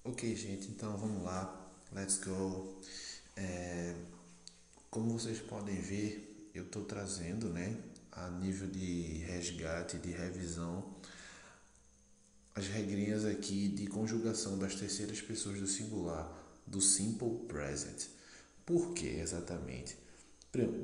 Ok, gente, então vamos lá, let's go. É, Como vocês podem ver, eu estou trazendo, né, a nível de resgate, de revisão, as regrinhas aqui de conjugação das terceiras pessoas do singular, do simple present. Por que exatamente?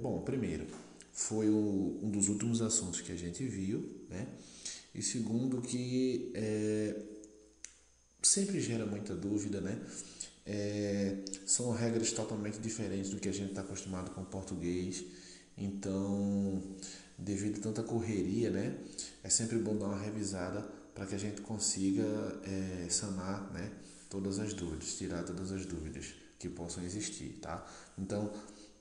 Bom, primeiro, foi um dos últimos assuntos que a gente viu, né? E segundo, que sempre gera muita dúvida, né? São regras totalmente diferentes do que a gente está acostumado com o português. Então, devido a tanta correria, né? É sempre bom dar uma revisada para que a gente consiga sanar, né? Todas as dúvidas, tirar todas as dúvidas que possam existir, tá? Então,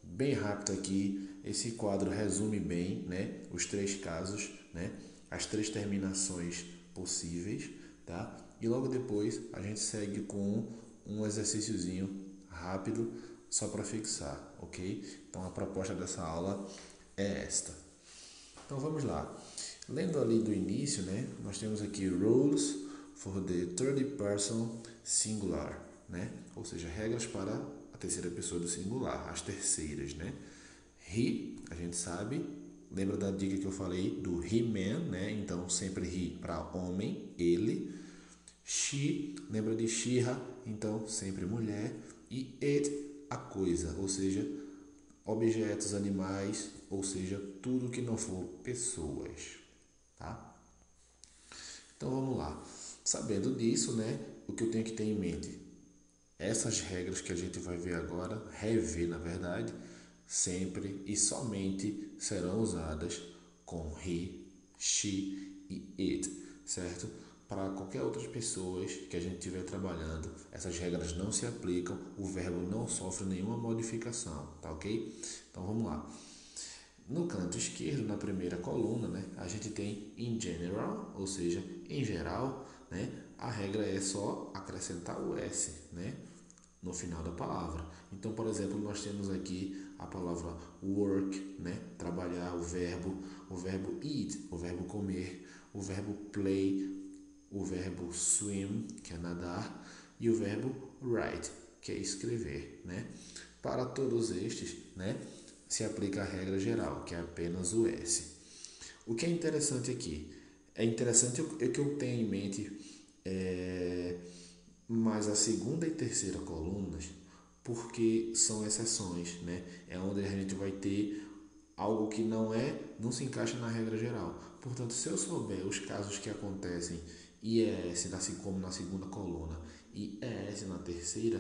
bem rápido aqui, esse quadro resume bem, né? Os três casos, né? As três terminações possíveis, tá? E logo depois a gente segue com um exercíciozinho rápido só para fixar, ok? Então a proposta dessa aula é esta. Então vamos lá. Lendo ali do início, né? Nós temos aqui rules for the third person singular, né? Ou seja, regras para a terceira pessoa do singular, as terceiras, né? He, a gente sabe, lembra da dica que eu falei do he-man, né? Então sempre he para homem, ele. She, lembra de She-Ra, então sempre mulher. E it, a coisa, ou seja, objetos, animais, ou seja, tudo que não for pessoas, tá? Então vamos lá. Sabendo disso, né, o que eu tenho que ter em mente? Essas regras que a gente vai ver agora, rever na verdade, sempre e somente serão usadas com he, she e it, certo? Para qualquer outras pessoas que a gente estiver trabalhando, essas regras não se aplicam, o verbo não sofre nenhuma modificação, tá ok? Então vamos lá. No canto esquerdo, na primeira coluna, né, a gente tem in general, ou seja, em geral, né, a regra é só acrescentar o s, né, no final da palavra. Então, por exemplo, nós temos aqui a palavra work, né, trabalhar, o verbo eat, o verbo comer, o verbo play, o verbo swim, que é nadar, e o verbo write, que é escrever, né? Para todos estes, né, se aplica a regra geral, que é apenas o S. O que é interessante aqui? É interessante o que eu tenho em mente, mas a segunda e terceira colunas, porque são exceções, né? É onde a gente vai ter algo que não se encaixa na regra geral. Portanto, se eu souber os casos que acontecem IES como na segunda coluna e ES na terceira,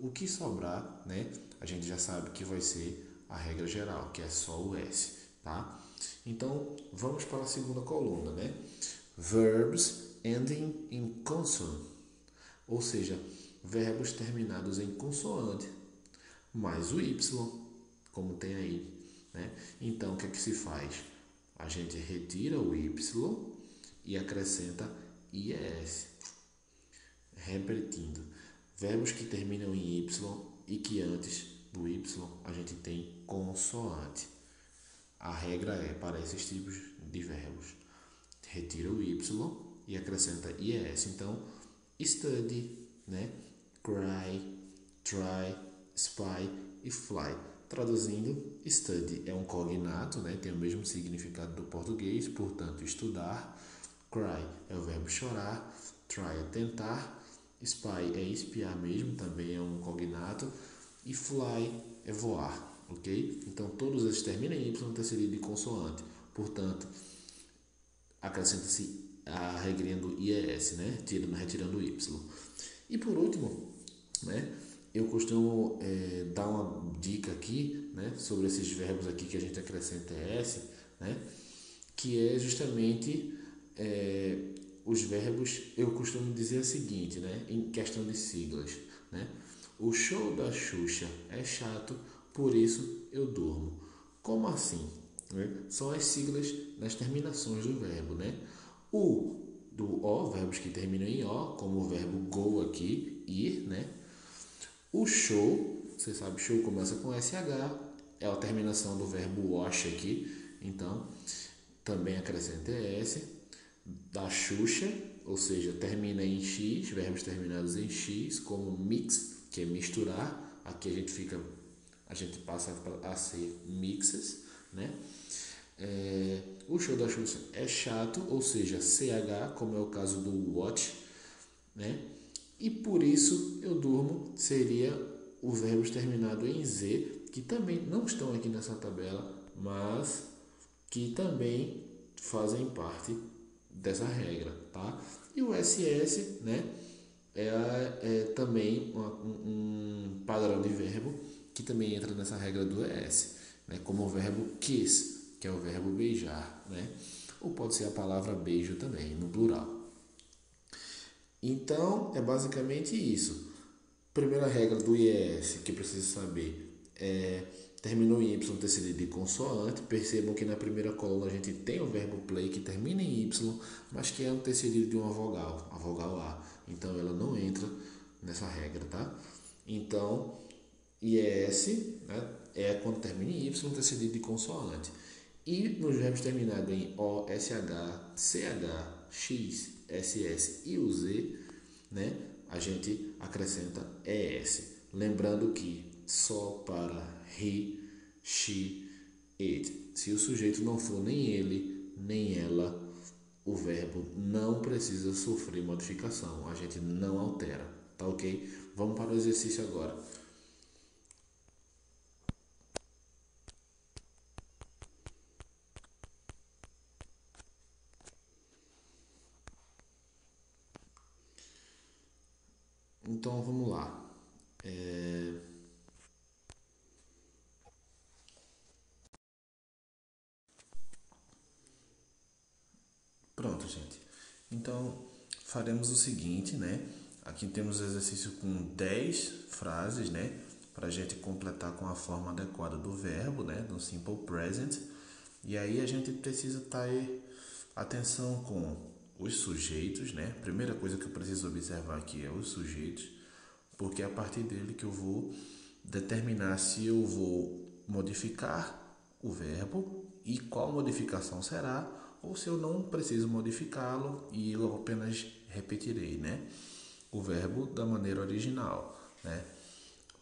o que sobrar, né, a gente já sabe que vai ser a regra geral, que é só o S, tá? Então, vamos para a segunda coluna, né? Verbs ending in consonant, ou seja, verbos terminados em consoante, mais o Y, como tem aí, né? Então, o que é que se faz? A gente retira o Y e acrescenta IES. Repetindo, verbos que terminam em Y e que antes do Y a gente tem consoante. A regra é para esses tipos de verbos. Retira o Y e acrescenta IES. Então, study, né? Cry, try, spy e fly. Traduzindo, study é um cognato, né? Tem o mesmo significado do português, portanto, estudar. Cry é o verbo chorar, try é tentar, spy é espiar mesmo, também é um cognato, e fly é voar, ok? Então todos esses terminam em Y terceiro de consoante, portanto, acrescenta-se a regrinha do IES, né? Retirando o Y. E por último, né? Eu costumo dar uma dica aqui, né? Sobre esses verbos aqui que a gente acrescenta ES, né? Que é justamente os verbos. Eu costumo dizer o seguinte, né? Em questão de siglas, né? O show da Xuxa é chato, por isso eu durmo. Como assim? Né? São as siglas das terminações do verbo, né? O do O, verbos que terminam em O, como o verbo go aqui, ir, né? O show, você sabe, show começa com SH, é a terminação do verbo wash aqui, então também acrescenta ES. da Xuxa, ou seja, termina em X, verbos terminados em X, como mix, que é misturar. Aqui a gente passa a ser mixes, né? O show da Xuxa é chato, ou seja, CH, como é o caso do watch, né? E por isso eu durmo seria o verbos terminado em Z, que também não estão aqui nessa tabela, mas que também fazem parte dessa regra, tá? E o SS, né, é também um padrão de verbo que também entra nessa regra do ES, né, como o verbo kiss, que é o verbo beijar, né? Ou pode ser a palavra beijo também, no plural. Então, é basicamente isso. Primeira regra do IES que precisa saber é terminou em Y ter sido de consoante. Percebam que na primeira coluna a gente tem o verbo play que termina em Y, mas que é antecedido de uma vogal, a vogal A. Então ela não entra nessa regra, tá? Então, IES, né, é quando termina em Y antecedido de consoante. E nos verbos terminados em O, SH, CH, X, SS e o Z, né, a gente acrescenta ES. Lembrando que só para he, she, it. Se o sujeito não for nem ele, nem ela, o verbo não precisa sofrer modificação. A gente não altera, tá ok? Vamos para o exercício agora. Então vamos lá. Pronto, gente. Então faremos o seguinte, né? Aqui temos o exercício com 10 frases, né? Para a gente completar com a forma adequada do verbo, né? No simple present. E aí a gente precisa ter atenção com os sujeitos, né? Primeira coisa que eu preciso observar aqui é os sujeitos, porque é a partir dele que eu vou determinar se eu vou modificar o verbo e qual modificação será, ou se eu não preciso modificá-lo e eu apenas repetirei, né, o verbo da maneira original, né?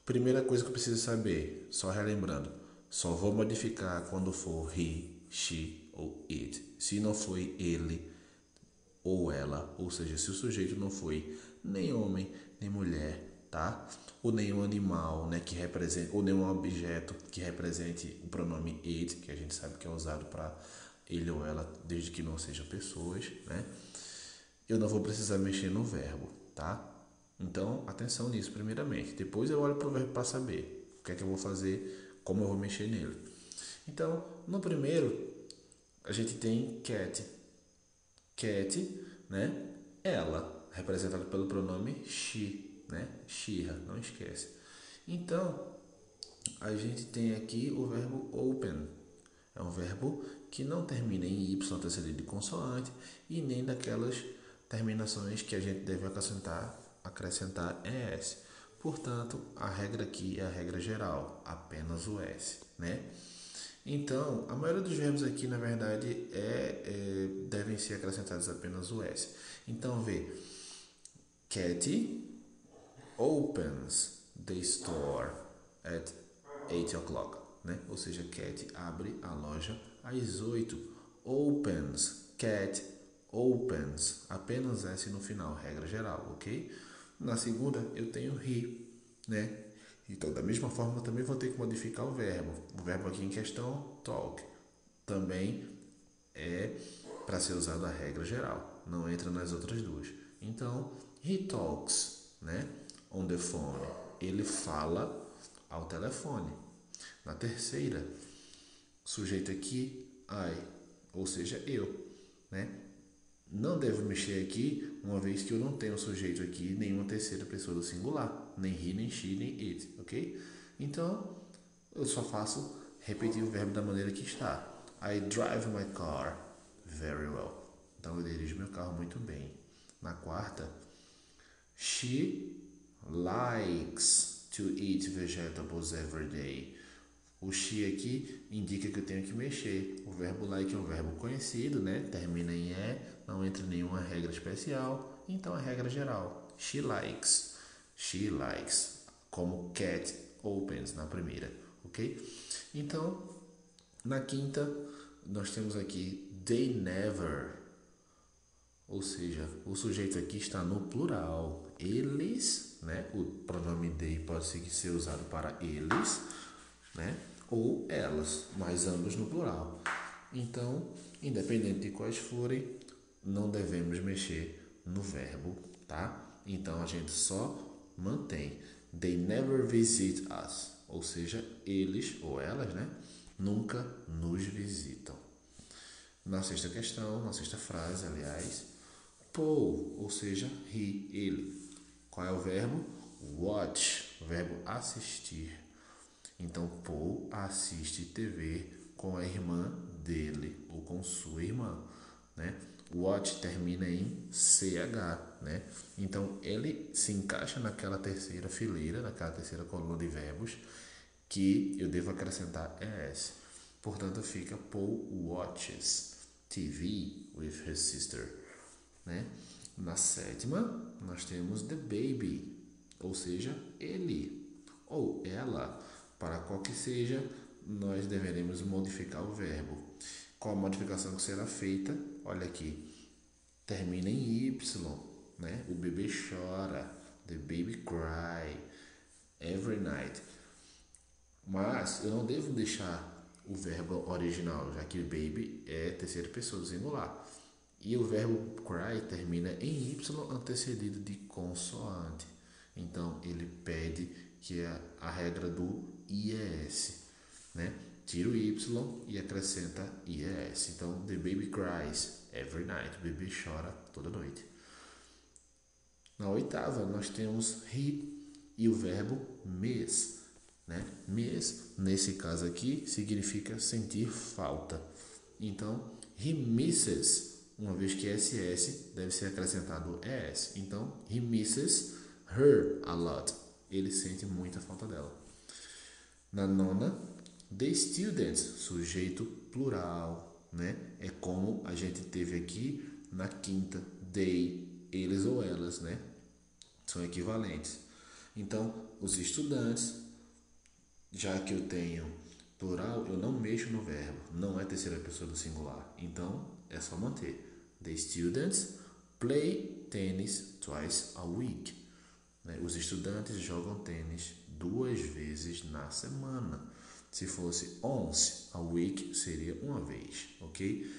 Primeira coisa que eu preciso saber, só relembrando, só vou modificar quando for he, she ou it. Se não foi ele ou ela, ou seja, se o sujeito não foi nem homem nem mulher, tá? Ou nenhum animal, né, que represente, ou nenhum objeto que represente o pronome it, que a gente sabe que é usado para ele ou ela, desde que não sejam pessoas, né? Eu não vou precisar mexer no verbo, tá? Então, atenção nisso primeiramente. Depois eu olho para o verbo para saber o que é que eu vou fazer, como eu vou mexer nele. Então, no primeiro, a gente tem cat. Cat, né? Ela, representada pelo pronome she, né? Shira, não esquece. Então, a gente tem aqui o verbo open. É um verbo que não termina em Y antecedido de consoante e nem daquelas terminações que a gente deve acrescentar ES. Portanto, a regra aqui é a regra geral, apenas o S, né? Então, a maioria dos verbos aqui, na verdade, devem ser acrescentados apenas o S. Então, vê, Katie opens the store at 8 o'clock, né? Ou seja, Cat abre a loja às 8. Opens, Cat opens, apenas S no final, regra geral, ok? Na segunda eu tenho he, né? Então, da mesma forma, eu também vou ter que modificar o verbo. O verbo aqui em questão, talk, também é para ser usado a regra geral, não entra nas outras duas. Então, he talks, né? On the phone. Ele fala ao telefone. Na terceira, sujeito aqui, I, ou seja, eu, né? Não devo mexer aqui, uma vez que eu não tenho sujeito aqui, nenhuma terceira pessoa do singular, nem he, nem she, nem it, ok? Então, eu só faço repetir o verbo da maneira que está. I drive my car very well. Então, eu dirijo meu carro muito bem. Na quarta, she likes to eat vegetables every day. O she aqui indica que eu tenho que mexer. O verbo like é um verbo conhecido, né? Termina em e, não entra nenhuma regra especial, então é regra geral. She likes. She likes. Como cat opens na primeira, ok? Então, na quinta, nós temos aqui they never. Ou seja, o sujeito aqui está no plural. Eles, né? O pronome they pode ser usado para eles, né? Ou elas, mas ambos no plural. Então, independente de quais forem, não devemos mexer no verbo, tá? Então a gente só mantém. They never visit us. Ou seja, eles ou elas, né? Nunca nos visitam. Na sexta questão, na sexta frase, aliás, Paul, ou seja, ele. Qual é o verbo? Watch, o verbo assistir. Então, Paul assiste TV com a irmã dele ou com sua irmã, né? Watch termina em CH, né? Então, ele se encaixa naquela terceira fileira, naquela terceira coluna de verbos que eu devo acrescentar ES. Portanto, fica Paul watches TV with his sister, né? Na sétima, nós temos the baby, ou seja, ele ou ela. Para qual que seja, nós deveremos modificar o verbo. Qual a modificação que será feita? Olha aqui, termina em Y, né? O bebê chora, the baby cry, every night. Mas eu não devo deixar o verbo original, já que baby é terceira pessoa do singular. E o verbo cry termina em Y antecedido de consoante. Então ele pede que a regra do IES, né? Tira o Y e acrescenta IES. Então, the baby cries every night. O bebê chora toda noite. Na oitava, nós temos he e o verbo miss, né? Miss, nesse caso aqui, significa sentir falta. Então, he misses, uma vez que SS deve ser acrescentado ES. Então, he misses her a lot. Ele sente muita falta dela. Na nona, the students, sujeito plural, né? É como a gente teve aqui na quinta, they, eles ou elas, né? São equivalentes. Então, os estudantes, já que eu tenho plural, eu não mexo no verbo, não é terceira pessoa do singular. Então, é só manter. The students play tennis twice a week. Os estudantes jogam tênis 2 vezes na semana. Se fosse once a week, seria uma vez, ok?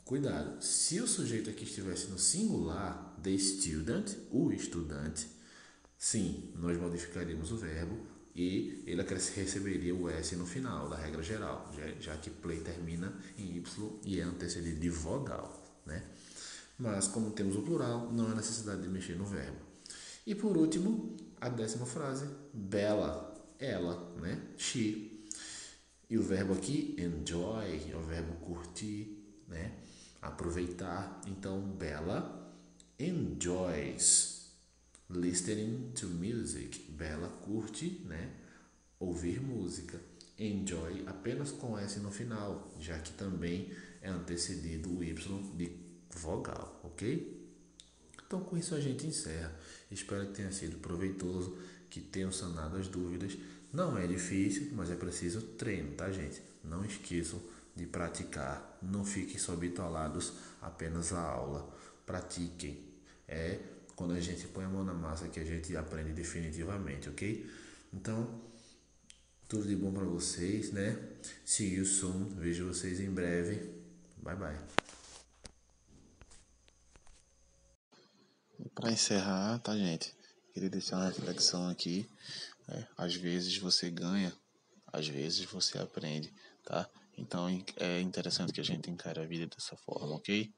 Cuidado, se o sujeito aqui estivesse no singular, the student, o estudante, sim, nós modificaríamos o verbo e ele receberia o S no final da regra geral, já que play termina em Y e é antecedido de vogal, né? Mas como temos o plural, não há necessidade de mexer no verbo. E por último, a 10ª frase, Bella, ela, né? She. E o verbo aqui, enjoy, é o verbo curtir, né? Aproveitar. Então, Bella enjoys listening to music. Bella curte, né? Ouvir música. Enjoy apenas com S no final, já que também é antecedido o Y de vogal, ok? Então, com isso a gente encerra. Espero que tenha sido proveitoso, que tenham sanado as dúvidas. Não é difícil, mas é preciso treino, tá, gente? Não esqueçam de praticar. Não fiquem só bitolados apenas à aula. Pratiquem. É quando a gente põe a mão na massa que a gente aprende definitivamente, ok? Então, tudo de bom para vocês, né? See you soon. Vejo vocês em breve. Bye, bye. Para encerrar, tá, gente? Queria deixar uma reflexão aqui. Às vezes você ganha, às vezes você aprende, tá? Então é interessante que a gente encare a vida dessa forma, ok?